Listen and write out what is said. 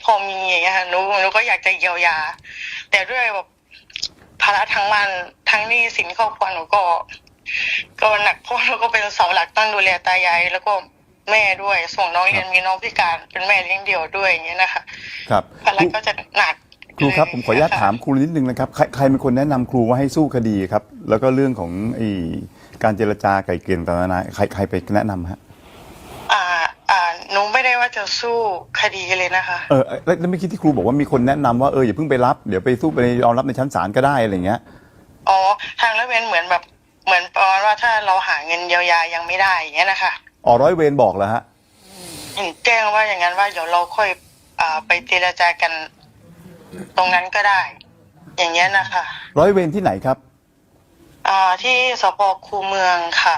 พอมีอย่างเงี้ยค่ะหนูก็อยากจะเยียวยาแต่ด้วยแบบภาระทั้งมันทั้งหนี้สินครอบครัวหนูก็หนักเพราะหนูก็เป็นเสาหลักต้องดูแลตายายแล้วก็แม่ด้วยส่งน้องเรียนมีน้องพิการเป็นแม่เลี้ยงเดี่ยวด้วยอย่างเงี้ยนะคะครับภาระก็จะหนัก ครูครับผมขออนุญาตถามครูนิดนึงนะครับใครเป็นคนแนะนำครูว่าให้สู้คดีครับแล้วก็เรื่องของการเจรจาไกล่เกลี่ยต่างๆนานาใครไปแนะนำฮะหนูไม่ได้ว่าจะสู้คดีเลยนะคะแล้วไม่คิดที่ครูบอกว่ามีคนแนะนำว่าอย่าเพิ่งไปรับเดี๋ยวไปสู้ไปยอมรับในชั้นศาลก็ได้อะไรเงี้ยอ๋อทางร้อยเวรเหมือนประมาณว่าถ้าเราหาเงินเยียวยายังไม่ได้อย่างเงี้ยนะคะร้อยเวรบอกแล้วฮะเห็นแจ้งว่าอย่างนั้นว่าเดี๋ยวเราค่อยไปเจรจากันตรงนั้นก็ได้อย่างเงี้ยนะคะร้อยเวรที่ไหนครับที่สพคูเมืองค่ะ